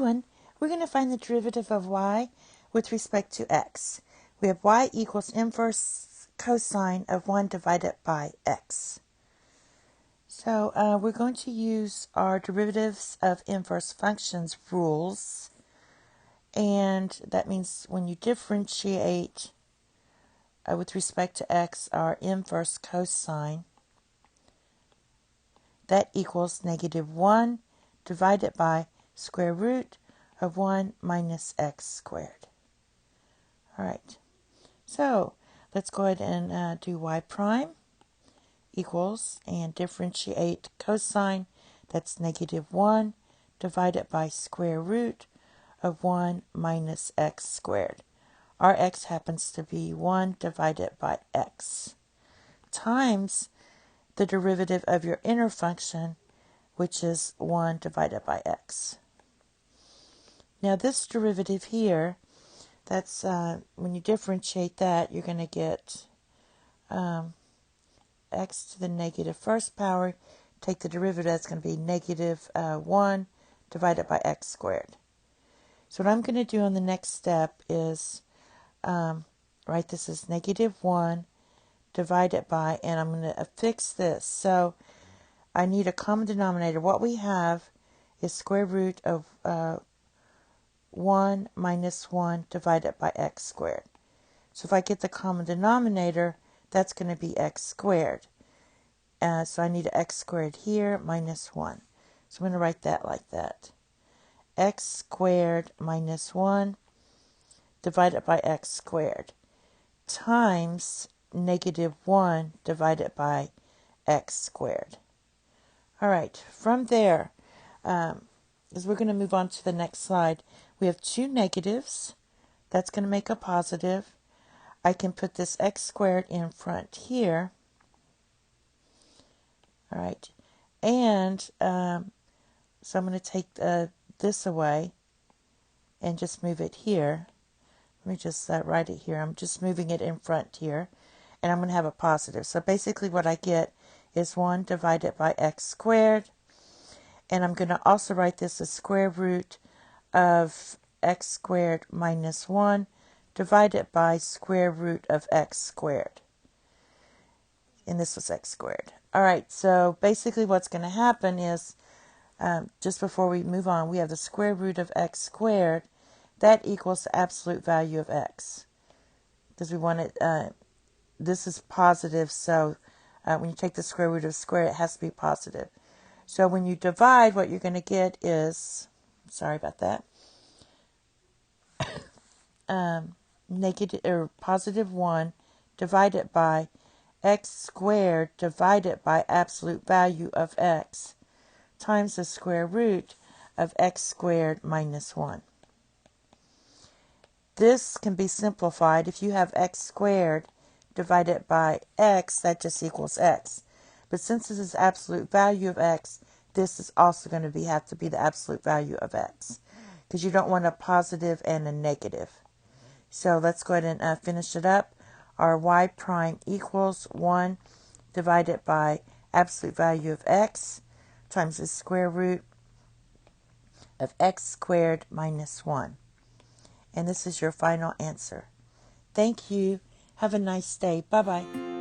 one, we're going to find the derivative of y with respect to x. We have y equals inverse cosine of 1 divided by x. So we're going to use our derivatives of inverse functions rules. And that means when you differentiate with respect to x, our inverse cosine, that equals negative 1 divided by square root of 1 minus x squared. All right, so let's go ahead and do y prime equals and differentiate cosine. That's negative 1 divided by square root of 1 minus x squared. Our x happens to be 1 divided by x times the derivative of your inner function, which is 1 divided by x. Now this derivative here, that's when you differentiate that, you're going to get x to the negative first power. Take the derivative, that's going to be negative 1 divided by x squared. So what I'm going to do on the next step is write this as negative 1 divided by, and I'm going to affix this. So I need a common denominator. What we have is square root of 1 minus 1 divided by x squared. So if I get the common denominator, that's going to be x squared. So I need an x squared here minus 1. So I'm going to write that like that. X squared minus 1 divided by x squared times negative 1 divided by x squared. All right, from there, as we're going to move on to the next slide, we have two negatives. That's going to make a positive. I can put this x squared in front here. All right, and so I'm going to take this away and just move it here. Let me just write it here. I'm just moving it in front here, and I'm going to have a positive. So basically what I get is 1 divided by x squared, and I'm going to also write this as square root of x squared minus 1 divided by square root of x squared. And this was x squared. All right, so basically what's going to happen is, just before we move on, we have the square root of x squared. That equals the absolute value of x. Because we want it, this is positive, so when you take the square root of a square, it has to be positive. So when you divide, what you're going to get is, sorry about that, negative or positive 1 divided by x squared divided by absolute value of x times the square root of x squared minus 1. This can be simplified. If you have x squared divided by x, that just equals x. But since this is absolute value of x, this is also going to have to be the absolute value of x, because you don't want a positive and a negative. So let's go ahead and finish it up. Our y prime equals 1 divided by absolute value of x times the square root of x squared minus 1. And this is your final answer. Thank you. Have a nice day. Bye-bye.